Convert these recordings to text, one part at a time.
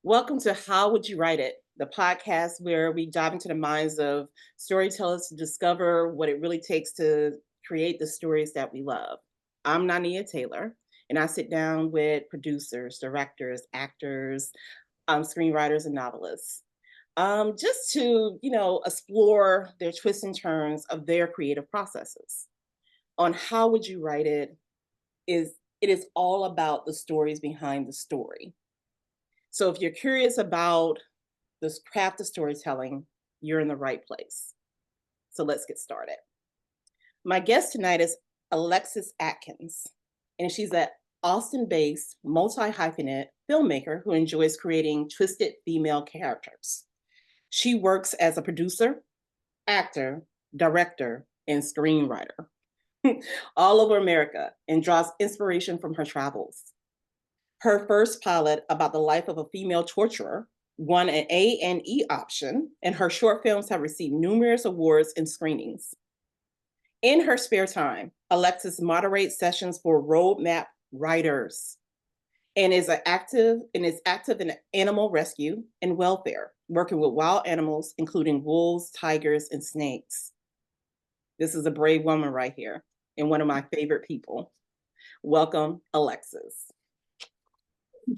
Welcome to How Would You Write It, the podcast where we dive into the minds of storytellers to discover what it really takes to create the stories that we love. I'm Nanea Taylor, and I sit down with producers, directors, actors, screenwriters, and novelists, just to explore their twists and turns of their creative processes. On How Would You Write It is all about the stories behind the story. So if you're curious about this craft of storytelling, you're in the right place. So let's get started. My guest tonight is Alexis Adkins, and she's an Austin-based multi-hyphenate filmmaker who enjoys creating twisted female characters. She works as a producer, actor, director, and screenwriter all over America and draws inspiration from her travels. Her first pilot about the life of a female torturer won an A&E option, and her short films have received numerous awards and screenings. In her spare time, Alexis moderates sessions for roadmap writers and is active in animal rescue and welfare, working with wild animals, including wolves, tigers, and snakes. This is a brave woman right here and one of my favorite people. Welcome, Alexis.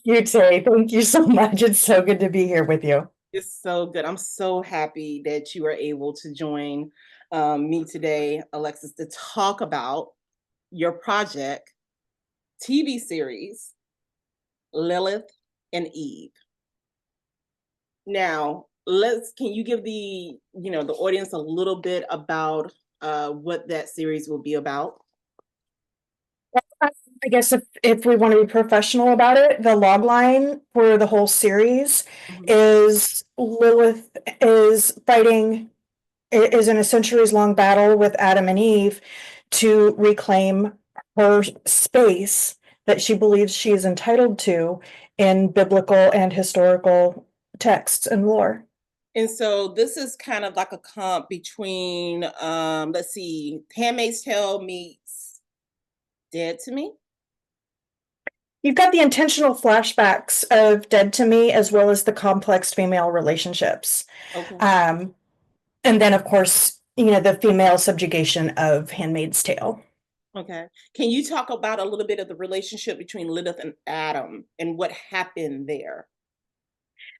You, Tay. Thank you so much. It's so good to be here with you. It's so good. I'm so happy that you were able to join me today, Alexis, to talk about your project, TV series, Lilith and Eve. Now, can you give the audience a little bit about what that series will be about? I guess if we want to be professional about it, the log line for the whole series is Lilith is in a centuries-long battle with Adam and Eve to reclaim her space that she believes she is entitled to in biblical and historical texts and lore. And so this is kind of like a comp between, let's see, Handmaid's Tale meets Dead to Me. You've got the intentional flashbacks of Dead to Me as well as the complex female relationships. Okay. And then, of course, the female subjugation of Handmaid's Tale. Okay. Can you talk about a little bit of the relationship between Lilith and Adam and what happened there?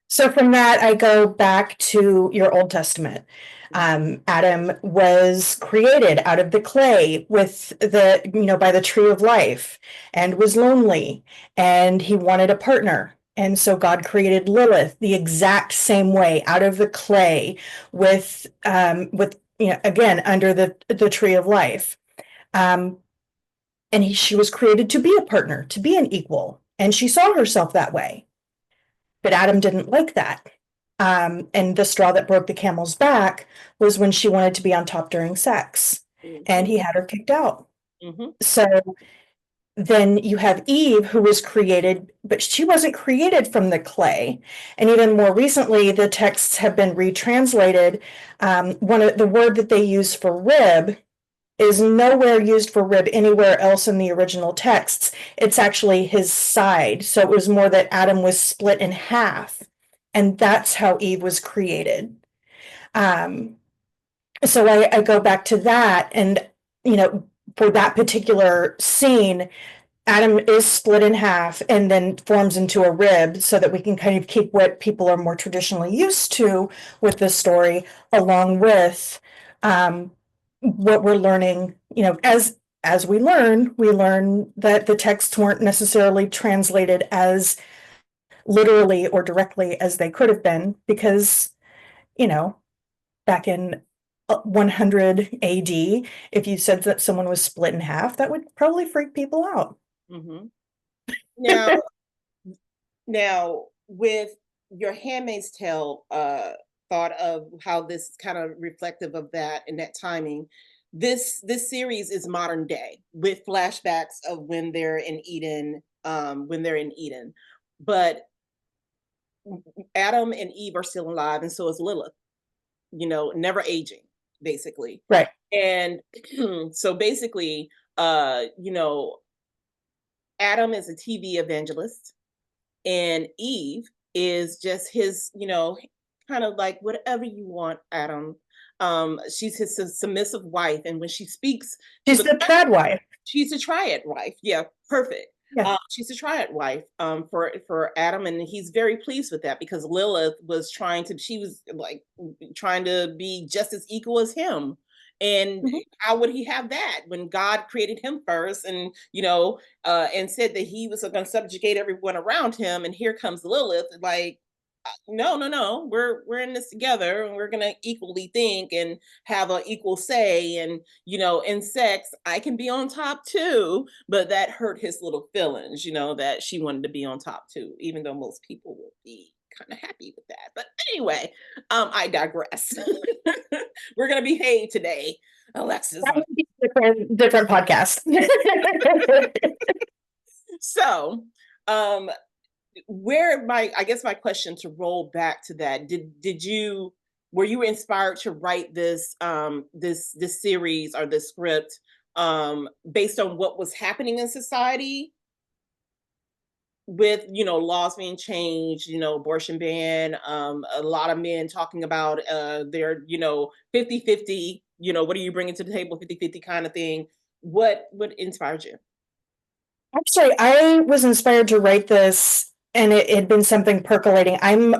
So from that, I go back to your Old Testament. Adam was created out of the clay with by the tree of life and was lonely and he wanted a partner. And so God created Lilith the exact same way out of the clay with again, under the tree of life. She was created to be a partner, to be an equal. And she saw herself that way. But Adam didn't like that. And the straw that broke the camel's back was when she wanted to be on top during sex. And he had her kicked out. So then you have Eve, who was created, but she wasn't created from the clay. And even more recently, the texts have been retranslated. The word that they use for rib is nowhere used for rib anywhere else in the original texts. It's actually his side. So it was more that Adam was split in half, and that's how Eve was created. So I go back to that, and for that particular scene, Adam is split in half and then forms into a rib so that we can kind of keep what people are more traditionally used to with the story, along with what we're learning, as we learn that the texts weren't necessarily translated as literally or directly as they could have been, because, back in 100 AD, if you said that someone was split in half, that would probably freak people out. Now, with your Handmaid's Tale thought of how this is kind of reflective of that and that timing, this series is modern day with flashbacks of when they're in Eden, but Adam and Eve are still alive, and so is Lilith, never aging, basically. Right. And so basically, Adam is a TV evangelist, and Eve is just his, kind of like whatever you want, Adam. She's his submissive wife, and when she speaks to She's the the trad wife. she's a triad wife. Yeah, perfect. Yeah. She's a triad wife for Adam, and he's very pleased with that because Lilith was she was like trying to be just as equal as him. And Mhm. how would he have that when God created him first, and and said that he was going to subjugate everyone around him? And here comes Lilith, like, no, no, no, we're in this together, and we're gonna equally think and have an equal say. And in sex, I can be on top too. But that hurt his little feelings, that she wanted to be on top too, even though most people would be kind of happy with that. But anyway, I digress. We're gonna behave today, Alexis. That would be a different podcast. So, um, where my I guess my question, to roll back to that, did you were you inspired to write this series or this script based on what was happening in society with laws being changed, abortion ban, a lot of men talking about their 50-50, what are you bringing to the table, 50-50 kind of thing? What inspired you? Actually, I was inspired to write this, and it had been something percolating. I'm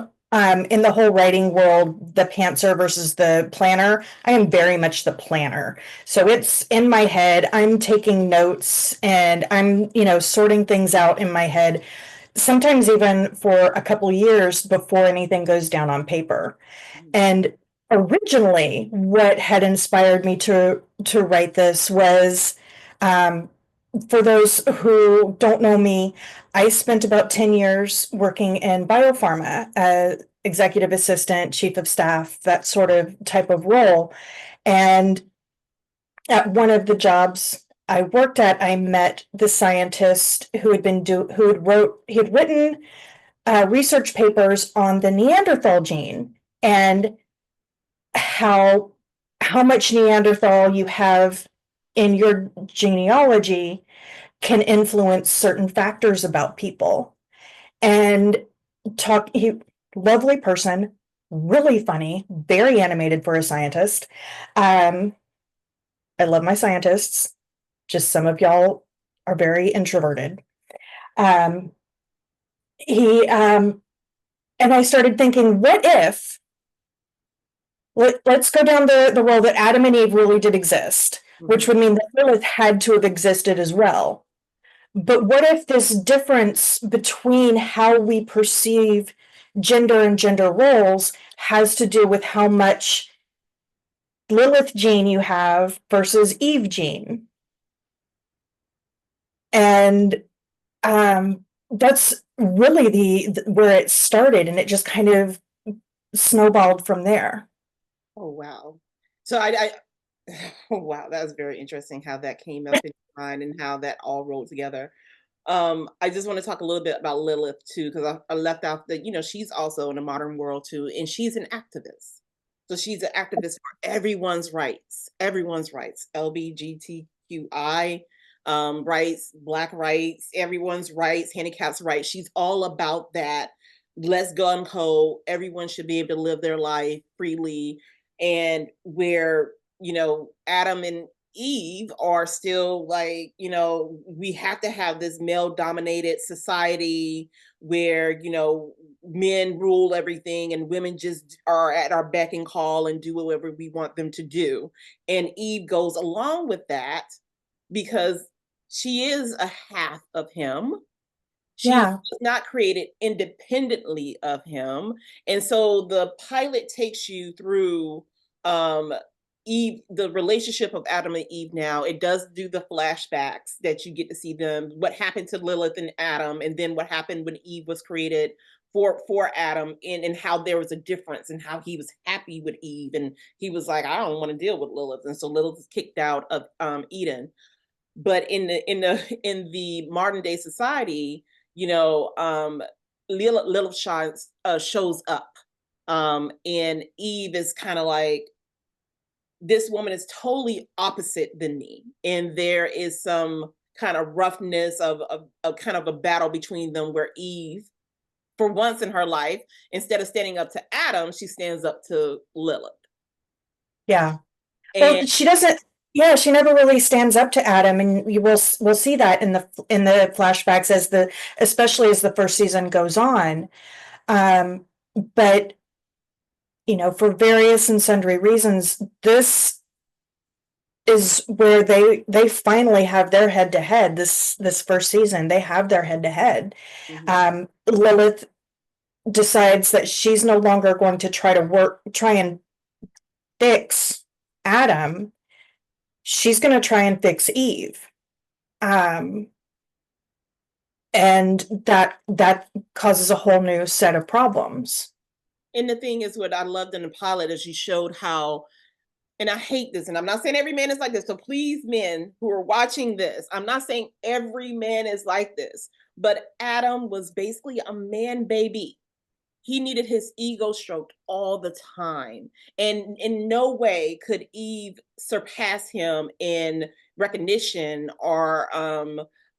in the whole writing world, the pantser versus the planner. I am very much the planner. So it's in my head. I'm taking notes and I'm, sorting things out in my head, sometimes even for a couple years before anything goes down on paper. And originally, what had inspired me to write this was, um, for those who don't know me, I spent about 10 years working in biopharma, executive assistant, chief of staff, that sort of type of role. And at one of the jobs I worked at, I met the scientist who he had written research papers on the Neanderthal gene and how how much Neanderthal you have in your genealogy can influence certain factors about people. And he lovely person, really funny, very animated for a scientist. Um, I love my scientists. Just some of y'all are very introverted. Um, he and I started thinking, what if let's go down the road that Adam and Eve really did exist, Mhm. which would mean that Lilith had to have existed as well. But what if this difference between how we perceive gender and gender roles has to do with how much Lilith gene you have versus Eve gene? And that's really where it started, and it just kind of snowballed from there. Oh, wow. So oh, wow, that was very interesting how that came up in your mind and how that all rolled together. I just want to talk a little bit about Lilith too, because I left out that, she's also in the modern world too, and she's an activist. So she's an activist for everyone's rights, LBGTQI rights, Black rights, everyone's rights, handicaps rights. She's all about that. Let's gun ho. Everyone should be able to live their life freely. And where, Adam and Eve are still like, we have to have this male dominated society where, men rule everything and women just are at our beck and call and do whatever we want them to do. And Eve goes along with that because she is a half of him. She Yeah. was not created independently of him. And so the pilot takes you through um Eve, the relationship of Adam and Eve. Now it does do the flashbacks that you get to see them, what happened to Lilith and Adam, and then what happened when Eve was created for Adam, and how there was a difference and how he was happy with Eve, and he was like, I don't want to deal with Lilith. And so Lilith is kicked out of Eden. But in the modern day society, Lilith shows up, and Eve is kind of like, this woman is totally opposite than me, and there is some kind of roughness of kind of a battle between them, where Eve for once in her life, instead of standing up to Adam, she stands up to Lilith. Yeah. Well, And she doesn't. Yeah, she never really stands up to Adam, and we'll see that in the flashbacks as the especially as the first season goes on. Um, but for various and sundry reasons, this is where they finally have their head to head. This first season, they have their head to head. mhm. Lilith decides that she's no longer going to try and fix Adam. She's going to try and fix Eve. Um, and that causes a whole new set of problems. And the thing is, what I loved in the pilot is you showed how, and I hate this, and I'm not saying every man is like this. So please, men who are watching this, I'm not saying every man is like this, but Adam was basically a man baby. He needed his ego stroked all the time. And in no way could Eve surpass him in recognition or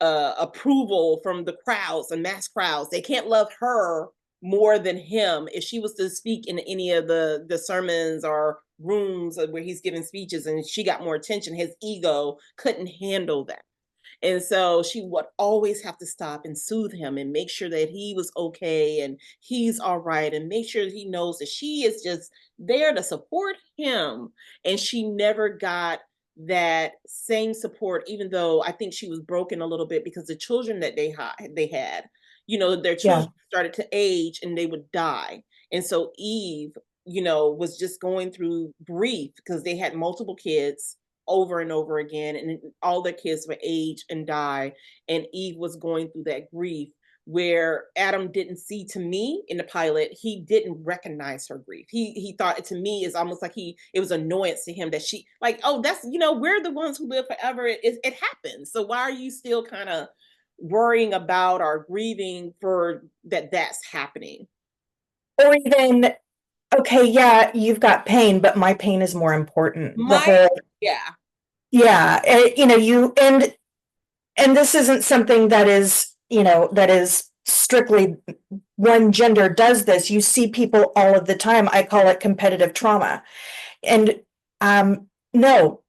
approval from the crowds and mass crowds. They can't love her more than him. If she was to speak in any of the sermons or rooms where he's giving speeches and she got more attention, his ego couldn't handle that. And so she would always have to stop and soothe him and make sure that he was okay and he's all right and make sure that he knows that she is just there to support him. And she never got that same support, even though I think she was broken a little bit because the children that they had, their Yeah. children started to age and they would die. And so Eve, was just going through grief because they had multiple kids over and over again, and all their kids would age and die. And Eve was going through that grief where Adam didn't see, to me in the pilot, he didn't recognize her grief. He thought it, to me, is almost like it was annoyance to him that she, like, oh, that's, we're the ones who live forever. It happens. So why are you still kind of worrying about or grieving for that's happening? Or even, okay, yeah, you've got pain, but my pain is more important. The My whole, Yeah. yeah, you and this isn't something that is strictly one gender does this. You see people all of the time. I call it competitive trauma. And no,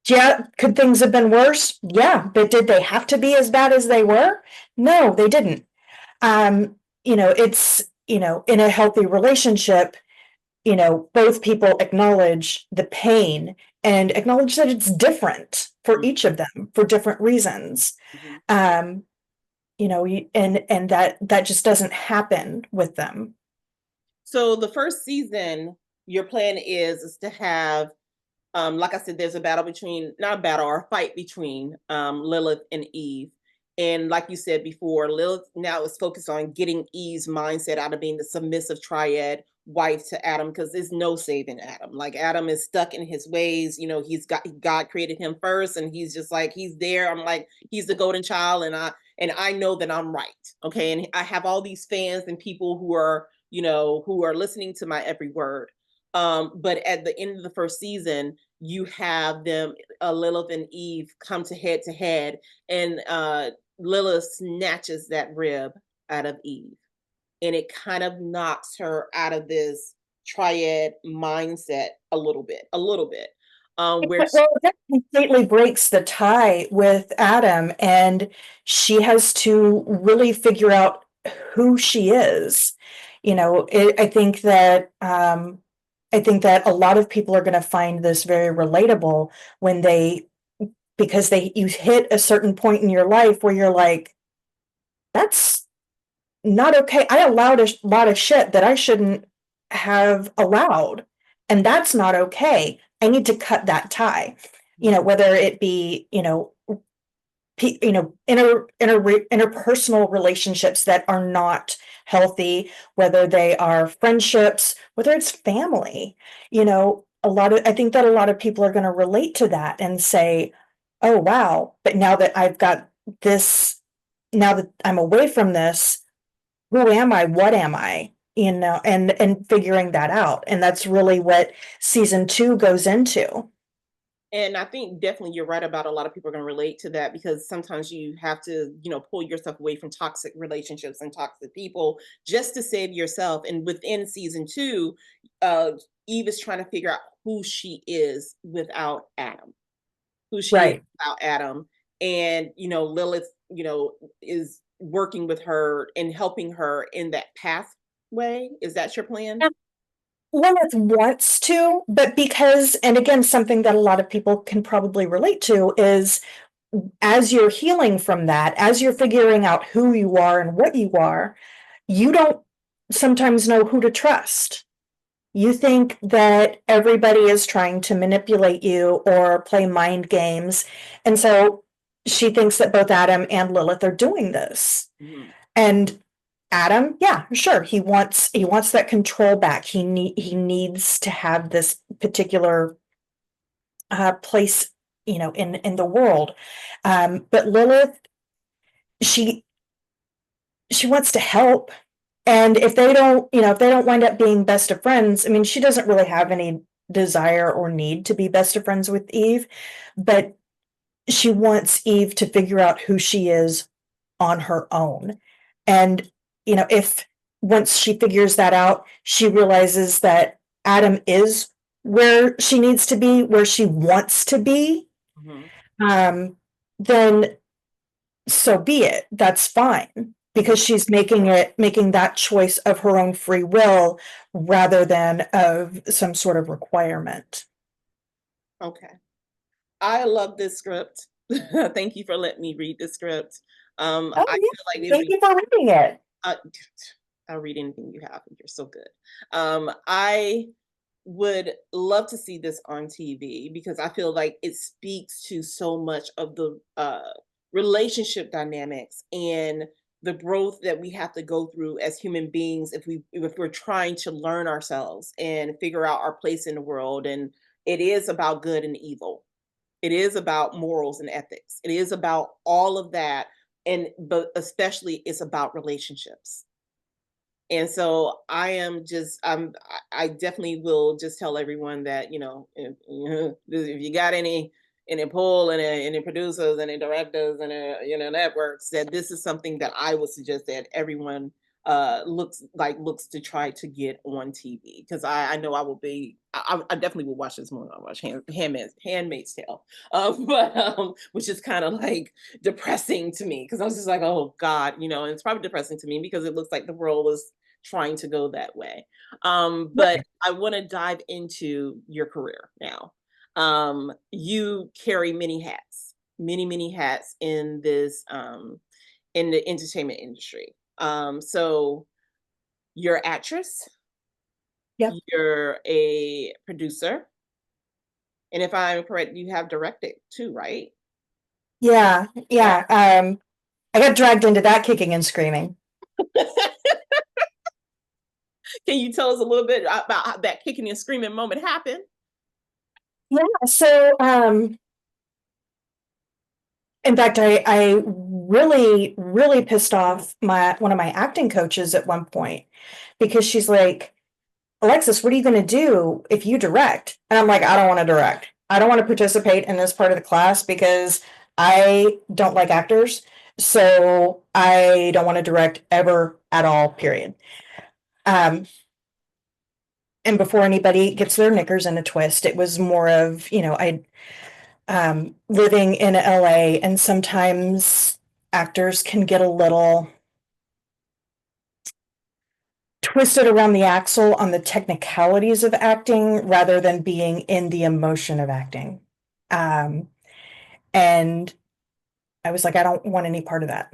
yeah, could things have been worse? Yeah, but did they have to be as bad as they were? No, they didn't. It's, in a healthy relationship, both people acknowledge the pain and acknowledge that it's different for each of them for different reasons. Mhm. Um, and that just doesn't happen with them. So the first season, your plan is to have, like I said, there's a battle between, not a battle, or a fight between Lilith and Eve. And like you said before, Lilith now is focused on getting Eve's mindset out of being the submissive triad wife to Adam, because there's no saving Adam. Like, Adam is stuck in his ways. God created him first, and he's just like, he's there. I'm like, he's the golden child, and I know that I'm right. Okay. And I have all these fans and people who are listening to my every word. But at the end of the first season, you have them, Lilith and Eve, come to head, and Lilith snatches that rib out of Eve, and it kind of knocks her out of this triad mindset a little bit, where Well, that completely breaks the tie with Adam, and she has to really figure out who she is. I think that a lot of people are going to find this very relatable when because you hit a certain point in your life where you're like, that's not okay. I allowed a lot of shit that I shouldn't have allowed, and that's not okay. I need to cut that tie. Whether it be, interpersonal relationships that are not healthy, whether they are friendships, whether it's family. I think that a lot of people are going to relate to that and say, oh wow, but now that I've got this, now that I'm away from this, who am I? What am I? And figuring that out. And that's really what season 2 goes into. And I think definitely you're right about a lot of people are going to relate to that because sometimes you have to, pull yourself away from toxic relationships and toxic people just to save yourself. And within season two, uh, Eve is trying to figure out who she is without Adam, who she is Right. without Adam. And, Lilith, is working with her and helping her in that pathway. Is that your plan? Lilith wants to, but because, and again, something that a lot of people can probably relate to is as you're healing from that, as you're figuring out who you are and what you don't sometimes know who to trust. You think that everybody is trying to manipulate you or play mind games. And so she thinks that both Adam and Lilith are doing this. Mhm. And Adam, yeah, sure, he wants that control back. He needs to have this particular place, in the world. But Lilith, she she wants to help. And if they don't wind up being best of friends, I mean, she doesn't really have any desire or need to be best of friends with Eve, but she wants Eve to figure out who she is on her own. And, if once she figures that out, she realizes that Adam is where she needs to be, where she wants to be, Mhm. um, then so be it. That's fine Mhm. because she's making that choice of her own free will rather than of some sort of requirement. Okay. I love this script. Thank you for letting me read the script. Oh, I feel yeah. like it would Thank be you for reading it. uh, I'll read anything you have. You're so good. I would love to see this on TV because I feel like it speaks to so much of the relationship dynamics and the growth that we have to go through as human beings if we're trying to learn ourselves and figure out our place in the world. And it is about good and evil. It is about morals and ethics. It is about all of that, and but especially it's about relationships. And so I definitely will just tell everyone that, if you got any pull and any producers and any directors and networks, that this is something that I would suggest that everyone looks to try to get on TV, because I know I definitely will watch this more. I'll watch Handmaid's Tale, but which is kind of like depressing to me because I was just like, oh God, and it's probably depressing to me because it looks like the world is trying to go that way. But Right. I want to dive into your career now. You carry many hats in this in the entertainment industry. So you're an actress, Yep. you're a producer, and if I'm correct, you have directed too, right? Yeah. Yeah. Yeah. I got dragged into that kicking and screaming. Can you tell us a little bit about how that kicking and screaming moment happened? Yeah. So, in fact, I really, really pissed off one of my acting coaches at one point because she's like, Alexis, what are you going to do if you direct? And I'm like, I don't want to direct. I don't want to participate in this part of the class because I don't like actors. So I don't want to direct ever at all, period. Um, and before anybody gets their knickers in a twist, it was more of, I living in LA, and sometimes actors can get a little twisted around the axle on the technicalities of acting rather than being in the emotion of acting. Um, and I was like, I don't want any part of that.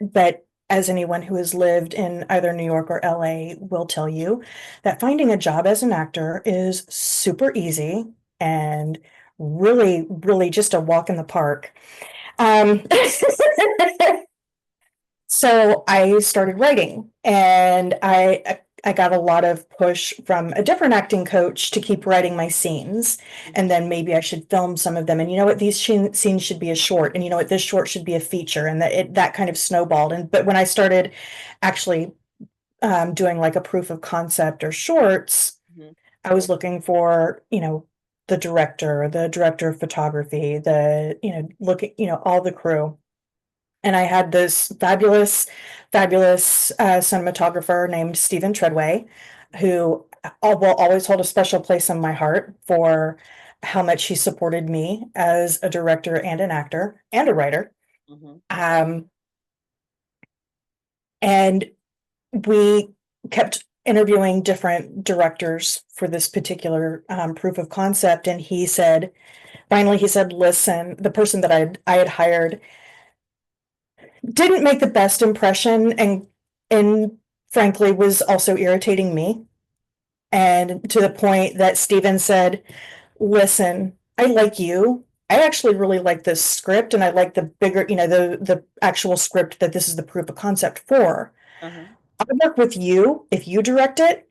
But as anyone who has lived in either New York or LA will tell you, that finding a job as an actor is super easy and really, really just a walk in the park. Um, So I started writing, and I got a lot of push from a different acting coach to keep writing my scenes, and then maybe I should film some of them. And you know what, these scenes should be a short, and you know what, this short should be a feature, and that kind of snowballed. And but when I started actually doing like a proof of concept or shorts, Mhm. I was looking for the director of photography, looking, all the crew. And I had this fabulous cinematographer named Stephen Treadway, who will always hold a special place in my heart for how much he supported me as a director and an actor and a writer. Mhm. Um, and we kept interviewing different directors for this particular proof of concept. And finally, he said, listen, the person that I had hired didn't make the best impression and frankly was also irritating me. And to the point that Steven said, listen, I like you. I actually really like this script and I like the bigger, the actual script that this is the proof of concept for. Uh-huh. I'll work with you if you direct it,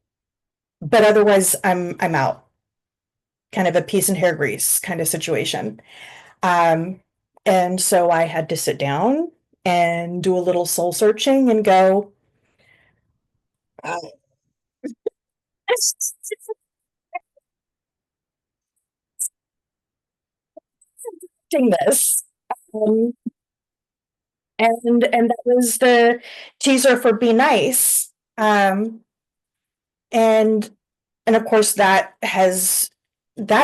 but otherwise I'm out. Kind of a peace and hair grease kind of situation. Um, and so I had to sit down and do a little soul searching and go, doing this. Um, and that was the teaser for Be Nice. And and of course that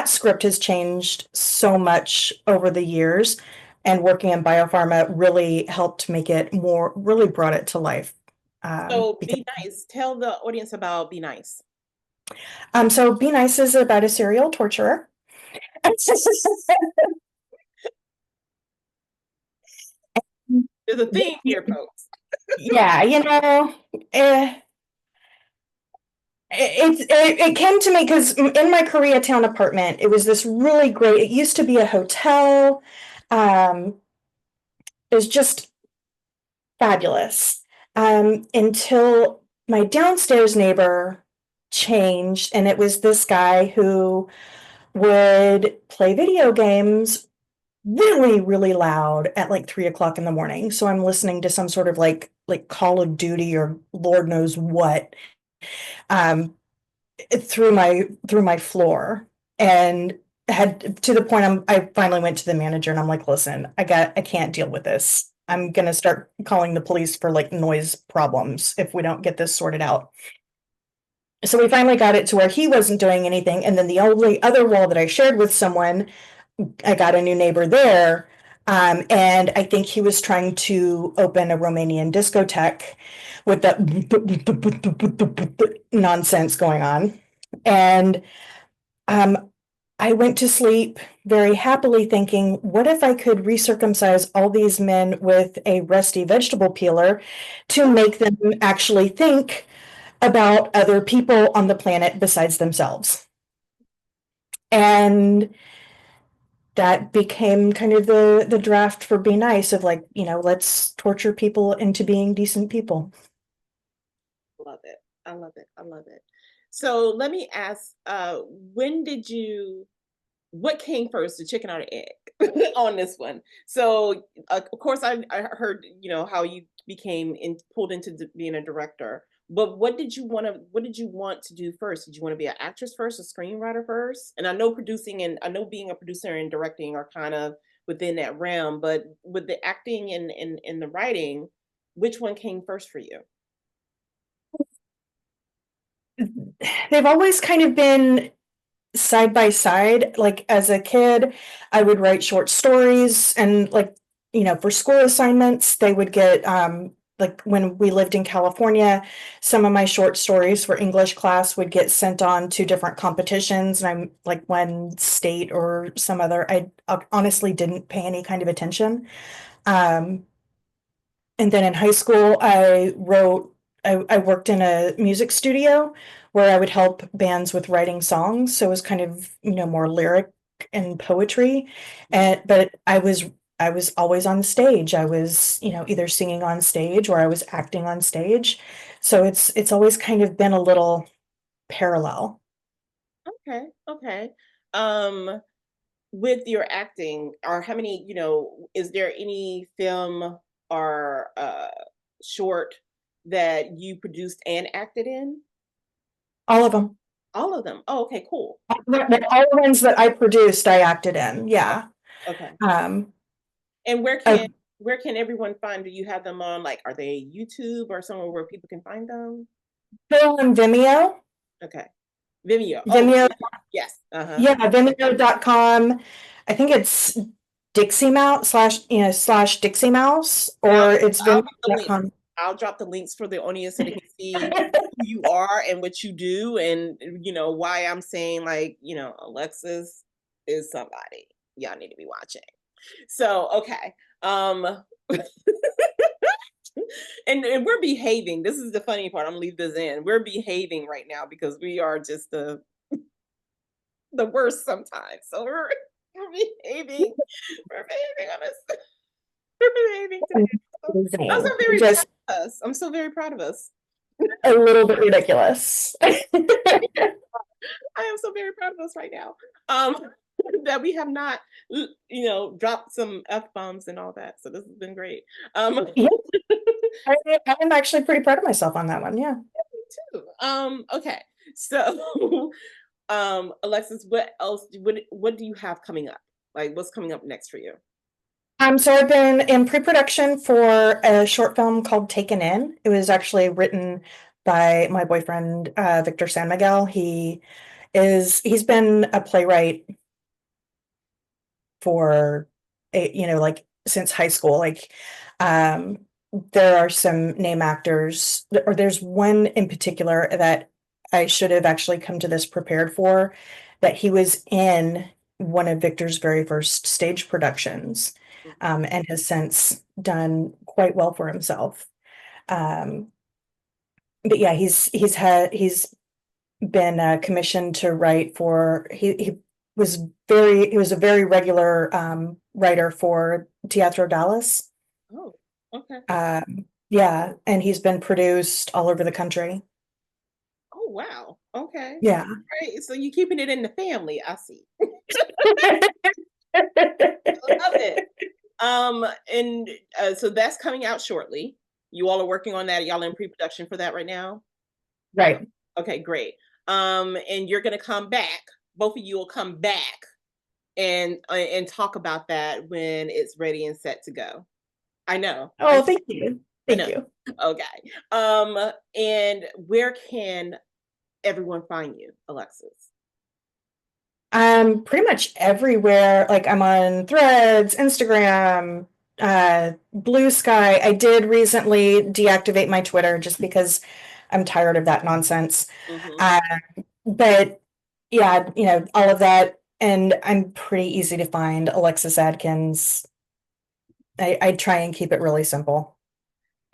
script has changed so much over the years. And working in biopharma really helped make it more, really brought it to life. So Because Be Nice. Tell the audience about Be Nice. so Be Nice is about a serial torturer. There's a theme here, folks. Yeah, eh, it came to me because in my Koreatown apartment, it was this really great. It used to be a hotel. Um, it was just fabulous until my downstairs neighbor changed, and it was this guy who would play video games really, really loud at like 3 o'clock in the morning. So I'm listening to some sort of like Call of Duty or Lord knows what. Um, through my floor and had to the point I finally went to the manager and I'm like, listen, I can't deal with this. I'm gonna start calling the police for like noise problems if we don't get this sorted out. So we finally got it to where he wasn't doing anything. And then the only other wall that I shared with someone, I got a new neighbor there. And I think he was trying to open a Romanian discotheque with that nonsense going on. And um, I went to sleep very happily thinking, what if I could recircumcise all these men with a rusty vegetable peeler to make them actually think about other people on the planet besides themselves? And that became kind of the draft for Be Nice of like, let's torture people into being decent people. Love it. I love it. I love it. So let me ask, when did you what came first, the chicken or the egg on this one? So, of course, I heard how you became pulled into being a director. But what did you want to do first? Did you want to be an actress first, a screenwriter first? And I know producing and I know being a producer and directing are kind of within that realm, but with the acting and the writing, which one came first for you? They've always kind of been side by side. Like as a kid, I would write short stories and like, for school assignments, they would get like when we lived in California, some of my short stories for English class would get sent on to different competitions and I'm like one state or some other. I honestly didn't pay any kind of attention. Um and then in high school, I worked in a music studio where I would help bands with writing songs. So it was kind of, more lyric and poetry. Mhm. But I was always on stage. I was, either singing on stage or I was acting on stage. So it's always kind of been a little parallel. Okay, okay. Um, with your acting, or how many, is there any film or short that you produced and acted in? All of them. All of them. Oh, okay, cool. All the ones that I produced, I acted in. Yeah. Okay. Um, And I, where can everyone find? Do you have them on, like, are they YouTube or somewhere where people can find them? they're on Vimeo. Okay. Vimeo. Oh, Vimeo, yes. Uh-huh. yeah, Vimeo.com. I think it's Dixie Mouse slash Dixie Mouse, And or it's I'll drop the links. Vimeo.com. I'll drop the links for the audience so they can see who you are and what you do, and why I'm saying, like, Alexis is somebody y'all need to be watching. So, okay. Um and we're behaving. This is the funny part. I'm gonna leave this in. We're behaving right now because we are just the worst sometimes. So we're behaving. We're behaving on us. We're behaving today. I'm so very proud Just of us. I'm so very proud of us. a little bit ridiculous. I am so very proud of us right now. That we have not, dropped some F bombs and all that. So this has been great. Yeah, I'm actually pretty proud of myself on that one. Yeah. Too. Okay. So, Alexis, what else? What do you have coming up? Like, what's coming up next for you? So I've been in pre-production for a short film called Taken In. It was actually written by my boyfriend, Victor San Miguel. He's been a playwright for like since high school. Like, um, there are some name actors, or there's one in particular that I should have actually come to this prepared for, that he was in one of Victor's very first stage productions, and has since done quite well for himself. Um, but yeah, he's been commissioned to write for he was a very regular writer for Teatro Dallas. Oh, okay. Yeah, and he's been produced all over the country. Oh, wow. Okay. Yeah. Right. So you're keeping it in the family. I see. Love it. And so that's coming out shortly. You all are working on that. Y'all in pre-production for that right now? Right. Okay, great. And you're gonna come back. Both of you will come back and talk about that when it's ready and set to go. I know. Oh, thank you. I Thank know. you. Okay. And where can everyone find you, Alexis? Pretty much everywhere. Like I'm on Threads, Instagram, Blue Sky. I did recently deactivate my Twitter just because I'm tired of that nonsense. Hmm. Uh, but yeah, all of that. And I'm pretty easy to find. Alexis Adkins. I try and keep it really simple.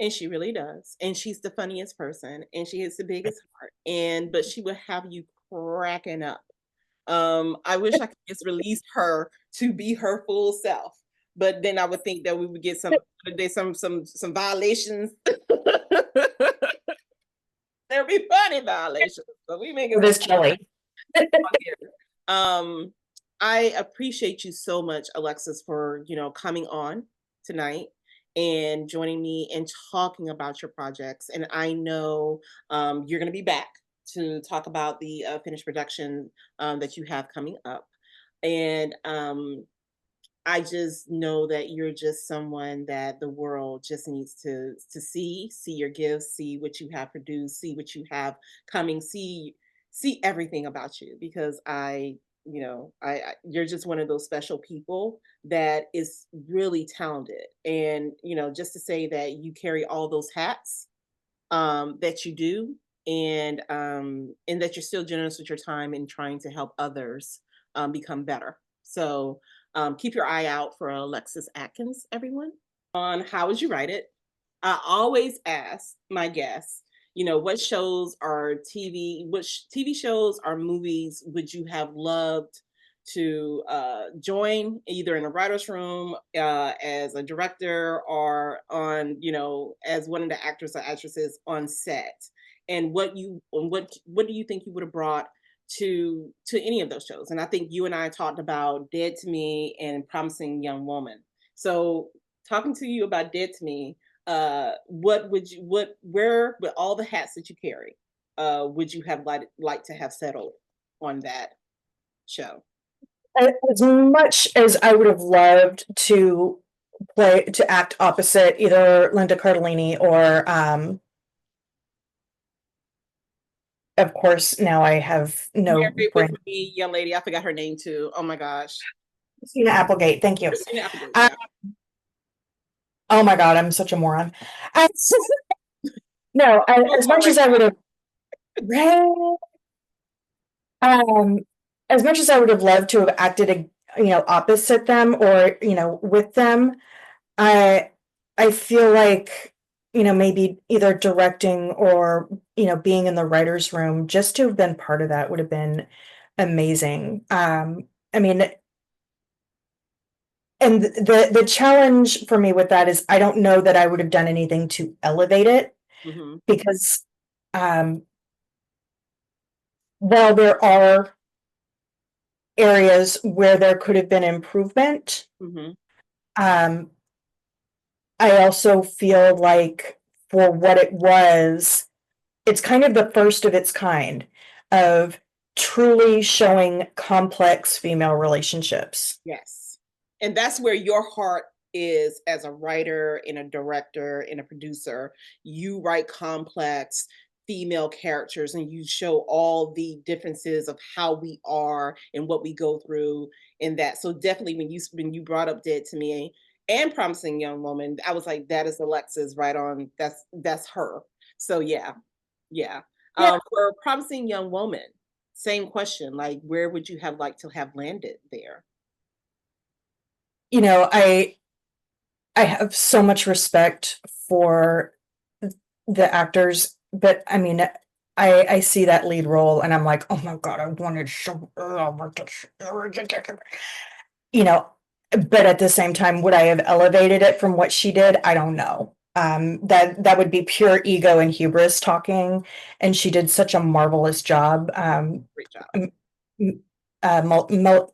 And she really does. And she's the funniest person, and she has the biggest heart. But she will have you cracking up. I wish I could just release her to be her full self, but then I would think that we would get some violations. There'll be funny violations, but we make it It is chilly. on here. I appreciate you so much, Alexis, for coming on tonight and joining me and talking about your projects. And I know you're going to be back to talk about the finished production that you have coming up. And I just know that you're just someone that the world just needs to see your gifts, see what you have produced, see what you have coming, see everything about you, because you're just one of those special people that is really talented. And just to say that you carry all those hats that you do, and that you're still generous with your time and trying to help others become better. So keep your eye out for Alexis Adkins, everyone. On How Would You Write It? I always ask my guests, what shows or which TV shows or movies would you have loved to join, either in a writer's room as a director, or on, as one of the actors or actresses on set? And what do you think you would have brought to any of those shows? And I think you and I talked about Dead to Me and Promising Young Woman. So talking to you about Dead to Me, what would you, where with all the hats that you carry, would you have like to have settled on that show? As much as I would have loved to act opposite either Linda Cardellini or, of course, now I have no Married with brain. Me, young lady. I forgot her name too. Oh my gosh. Christina Applegate, thank you. Christina Applegate. Uh, Yeah. oh my God, I'm such a moron. Uh, no, Both as are much right as I would now. have, um, as much as I would have loved to have acted, opposite them or, with them, I I feel like, maybe either directing or, being in the writer's room, just to have been part of that would have been amazing. I mean, and the challenge for me with that is I don't know that I would have done anything to elevate it Hmm. because, um, while there are areas where there could have been improvement, Hmm. um, I also feel like for what it was, it's kind of the first of its kind of truly showing complex female relationships. Yes. And that's where your heart is as a writer and a director and a producer. You write complex female characters and you show all the differences of how we are and what we go through in that. So definitely when you brought up Dead to Me and Promising Young Woman, I was like, that is Alexis right on. That's her. So yeah, yeah. Yeah. For Promising Young Woman, same question. Like, where would you have liked to have landed there? You know, I have so much respect for the actors, but I mean, I see that lead role and I'm like, oh my God, I wanted so, oh my gosh. You know, but at the same time, would I have elevated it from what she did? I don't know. That would be pure ego and hubris talking, and she did such a marvelous job. Great job. M- m-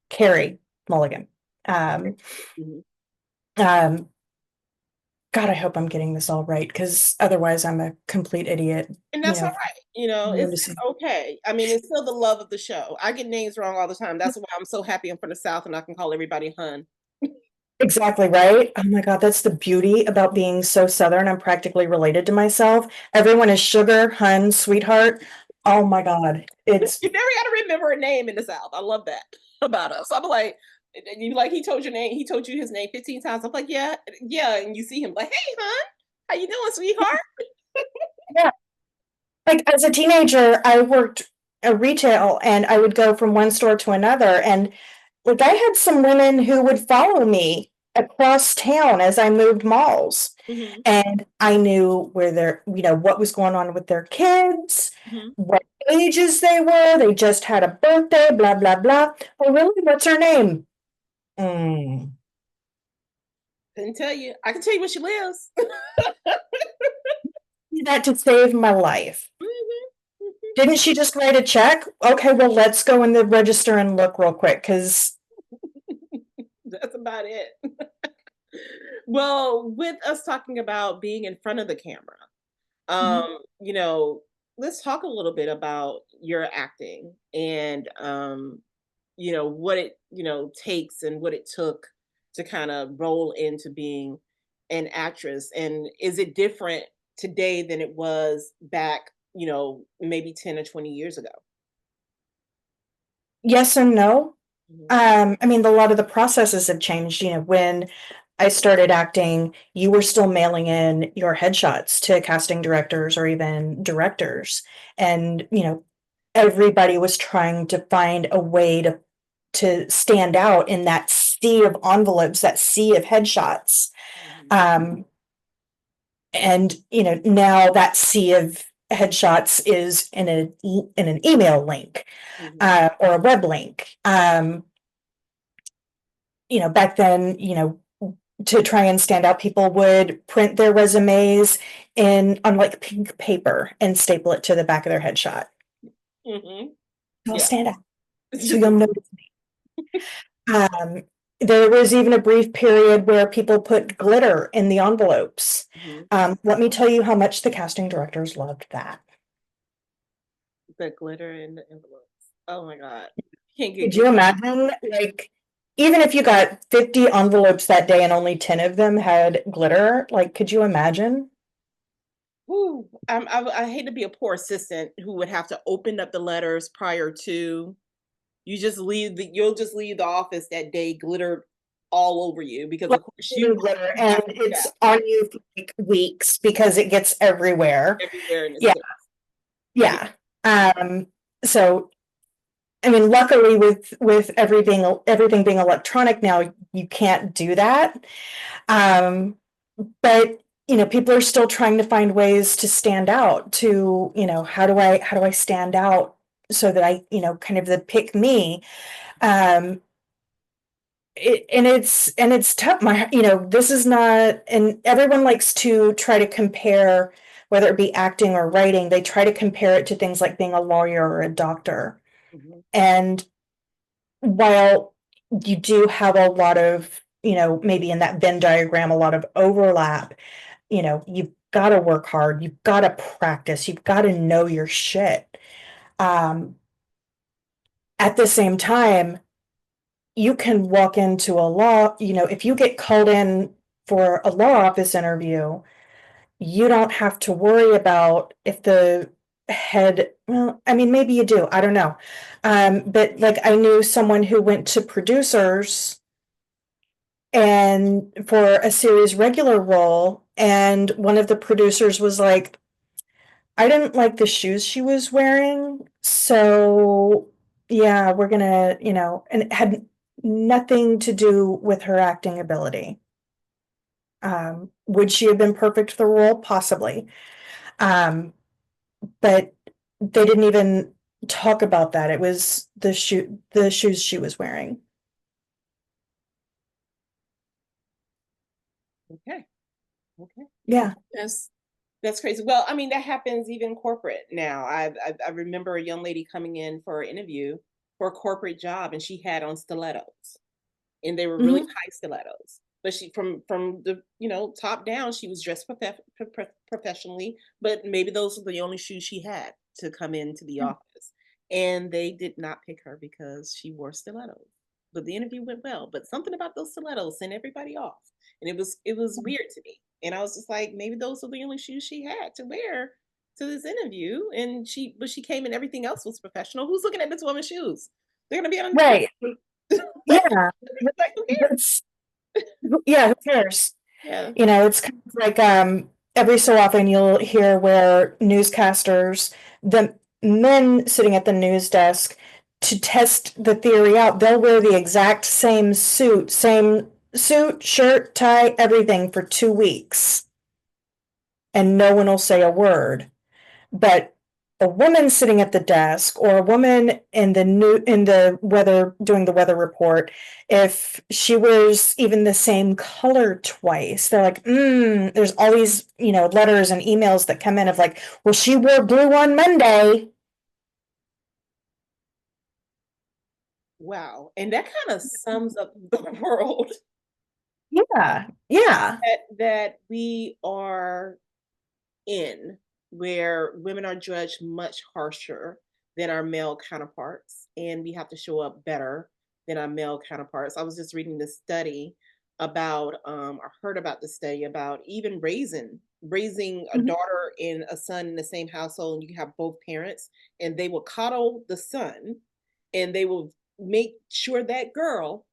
Carrie Mulligan. Um, Mhm. um, God, I hope I'm getting this all right because otherwise I'm a complete idiot. And that's all right. It's Lunacy. okay. I mean, it's still the love of the show. I get names wrong all the time. That's why I'm so happy I'm from the South and I can call everybody hun. Exactly right. Oh my God, that's the beauty about being so Southern. I'm practically related to myself. Everyone is sugar, hun, sweetheart. Oh my God. It's You never got to remember a name in the South. I love that about us. I'm like, he told your name, he told you his name 15 times. I'm like, yeah, yeah. And you see him like, hey, hun, how you doing, sweetheart? yeah. Like as a teenager, I worked a retail and I would go from one store to another. And like I had some women who would follow me across town as I moved malls. Hmm. And I knew where their, what was going on with their kids, Hmm. what ages they were. They just had a birthday, blah, blah, blah. Oh, really? What's her name? Mm. Couldn't tell you. I can tell you where she lives. That to save my life. Mhm. Didn't she just write a check? Okay, well, let's go in the register and look real quick because, That's about it. Well, with us talking about being in front of the camera, Mhm. um, you know, let's talk a little bit about your acting and what it, takes and what it took to kind of roll into being an actress. And is it different today than it was back, maybe 10 or 20 years ago? Yes and no. Mhm. I mean, a lot of the processes have changed. When I started acting, you were still mailing in your headshots to casting directors or even directors. And, everybody was trying to find a way to stand out in that sea of envelopes, that sea of headshots. Mhm. Um, and now that sea of headshots is in an email link, Mhm. or a web link. Back then, to try and stand out, people would print their resumes in on like pink paper and staple it to the back of their headshot. Mhm. You'll Yeah. stand out, so you'll notice. Um, there was even a brief period where people put glitter in the envelopes. Mhm. Let me tell you how much the casting directors loved that. The glitter in the envelopes. Oh my God. Can't get Could you good. imagine, like, even if you got 50 envelopes that day and only 10 of them had glitter, like, could you imagine? Whew. I hate to be a poor assistant who would have to open up the letters prior to. You'll just leave the office that day glittered all over you because Like, of course you new glitter, have and to do it's that on you for like weeks because it gets everywhere. everywhere in the Yeah, city. Yeah. yeah. Um, so I mean, luckily with everything being electronic now, you can't do that. Um, but people are still trying to find ways to stand out. To how do I stand out so that I kind of the pick me. Um, and it's tough. This is not, and everyone likes to try to compare, whether it be acting or writing. They try to compare it to things like being a lawyer or a doctor. Mhm. And while you do have a lot of, maybe in that Venn diagram, a lot of overlap, you've got to work hard, you've got to practice, you've got to know your shit. Um, at the same time, you can walk into a law, if you get called in for a law office interview, you don't have to worry about if the head, well, I mean, maybe you do, I don't know. But like I knew someone who went to producers and for a series regular role, and one of the producers was like, I didn't like the shoes she was wearing, so yeah, we're gonna, and it had nothing to do with her acting ability. Would she have been perfect for the role? Possibly. Um, but they didn't even talk about that. It was the shoes she was wearing. Okay. Okay. Yeah. That's that's crazy. Well, I mean, that happens even corporate now. I remember a young lady coming in for an interview for a corporate job, and she had on stilettos, and they were really Hmm. high stilettos. But she from the top down, she was dressed professionally. But maybe those were the only shoes she had to come into the office, and they did not pick her because she wore stilettos. But the interview went well. But something about those stilettos sent everybody off, and it was weird to me. And I was just like, maybe those were the only shoes she had to wear to this interview. And she came and everything else was professional. Who's looking at this woman's shoes? They're gonna be on the Right. Yeah. like who cares? That's yeah, who cares? Yeah. It's kind of like every so often you'll hear where newscasters, the men sitting at the news desk, to test the theory out, they'll wear the exact same suit, shirt, tie, everything for 2 weeks, and no one will say a word. But a woman sitting at the desk, or a woman in the weather doing the weather report, if she wears even the same color twice, they're like, there's all these, letters and emails that come in of like, well, she wore blue on Monday. Wow. And that kind of sums up the world Yeah. Yeah. that we are in, where women are judged much harsher than our male counterparts, and we have to show up better than our male counterparts. I was just reading this study about, I heard about the study about even raising a Mhm. daughter and a son in the same household, and you have both parents, and they will coddle the son, and they will make sure that girl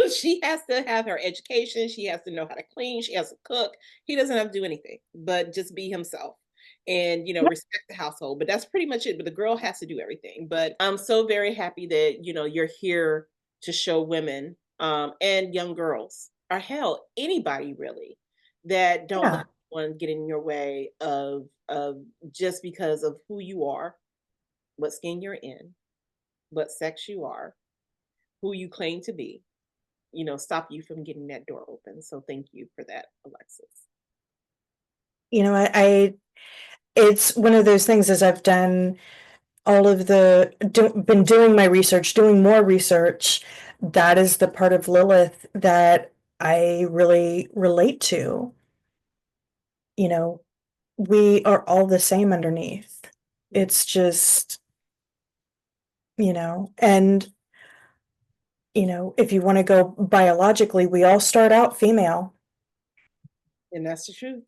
she has to have her education. She has to know how to clean. She has to cook. He doesn't have to do anything but just be himself and Yeah. respect the household. But that's pretty much it. But the girl has to do everything. But I'm so very happy that you're here to show women and young girls, or hell, anybody really, that don't let Yeah. one get in your way of just because of who you are, what skin you're in, what sex you are, who you claim to be, stop you from getting that door open. So thank you for that, Alexis. I it's one of those things, as I've done all of been doing my research, doing more research, that is the part of Lilith that I really relate to. You know, we are all the same underneath. Mm. It's just, and if you want to go biologically, we all start out female. And that's the truth.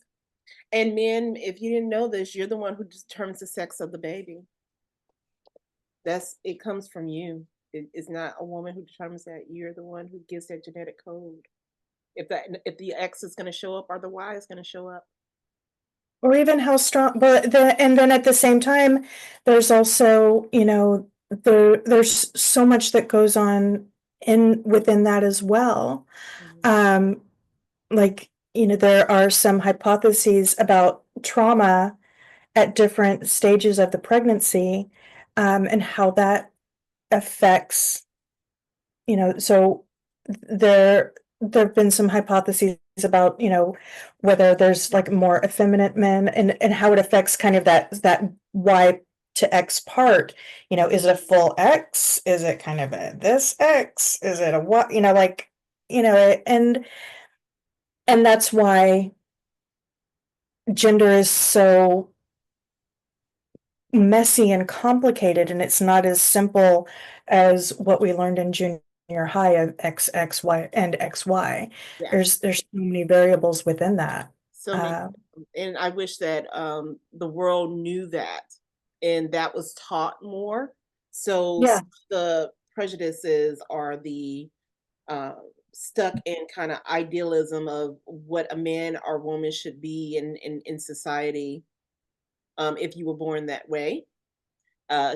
And men, if you didn't know this, you're the one who determines the sex of the baby. It comes from you. It's not a woman who determines that. You're the one who gives that genetic code. If the X is going to show up or the Y is going to show up. Or even how strong, and then at the same time, there's also, there's so much that goes on within that as well. Mhm. Um, like, there are some hypotheses about trauma at different stages of the pregnancy, and how that affects, so there have been some hypotheses about, whether there's like more effeminate men, and how it affects kind of that Y to X part. Is it a full X? Is it kind of a this X? Is it a what? Like, and that's why gender is so messy and complicated, and it's not as simple as what we learned in junior high of X, X, Y, and XY. Yeah. There's so many variables within that. So many, Uh, and I wish that the world knew that and that was taught more. So yeah, the prejudices are the uh, stuck in kind of idealism of what a man or woman should be in society, if you were born that way,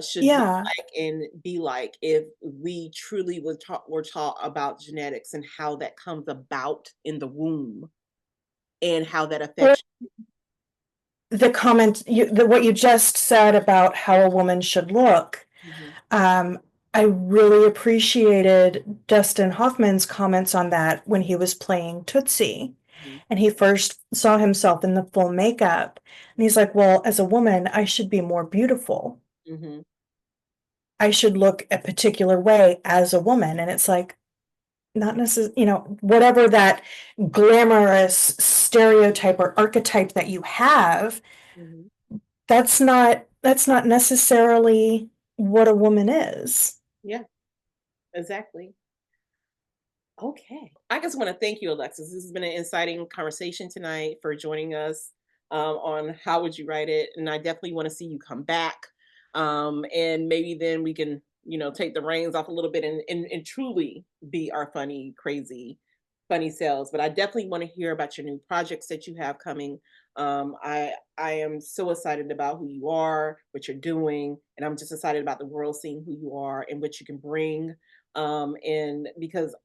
should look yeah. like and be like, if we truly were taught about genetics and how that comes about in the womb and how that Or affects. the comment, what you just said about how a woman should look. Mhm, Um, I really appreciated Dustin Hoffman's comments on that when he was playing Tootsie. mhm, And he first saw himself in the full makeup. And he's like, well, as a woman, I should be more beautiful. mhm. I should look a particular way as a woman. And it's like, not necessarily, whatever that glamorous stereotype or archetype that you have, Mhm. that's not necessarily what a woman is. Yeah, exactly. Okay. I just want to thank you, Alexis. This has been an exciting conversation tonight for joining us on How Would You Write It? And I definitely want to see you come back. And maybe then we can, take the reins off a little bit and truly be our funny, crazy, funny selves. But I definitely want to hear about your new projects that you have coming. I am so excited about who you are, what you're doing, and I'm just excited about the world seeing who you are and what you can bring. And because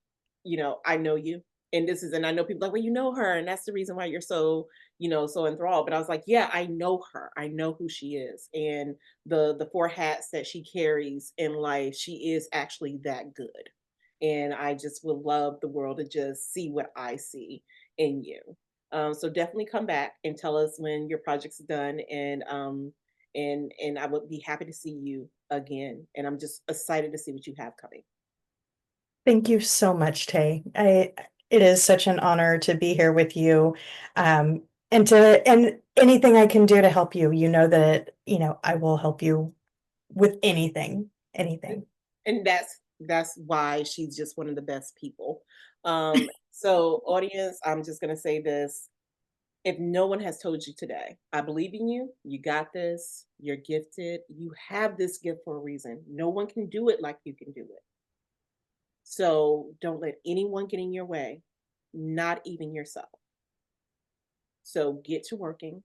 I know you. And I know people like, well, you know her, and that's the reason why you're so, so enthralled. But I was like, yeah, I know her. I know who she is. And the four hats that she carries in life, she is actually that good. And I just would love the world to just see what I see in you. So definitely come back and tell us when your project's done, and I would be happy to see you again. And I'm just excited to see what you have coming. Thank you so much, Tay. It is such an honor to be here with you. And anything I can do to help you, that, I will help you with anything, anything. And that's why she's just one of the best people. So audience, I'm just gonna say this. If no one has told you today, I believe in you, you got this, you're gifted, you have this gift for a reason. No one can do it like you can do it. So don't let anyone get in your way, not even yourself. So get to working,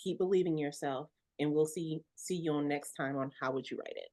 keep believing in yourself, and we'll see you on next time on How Would You Write It?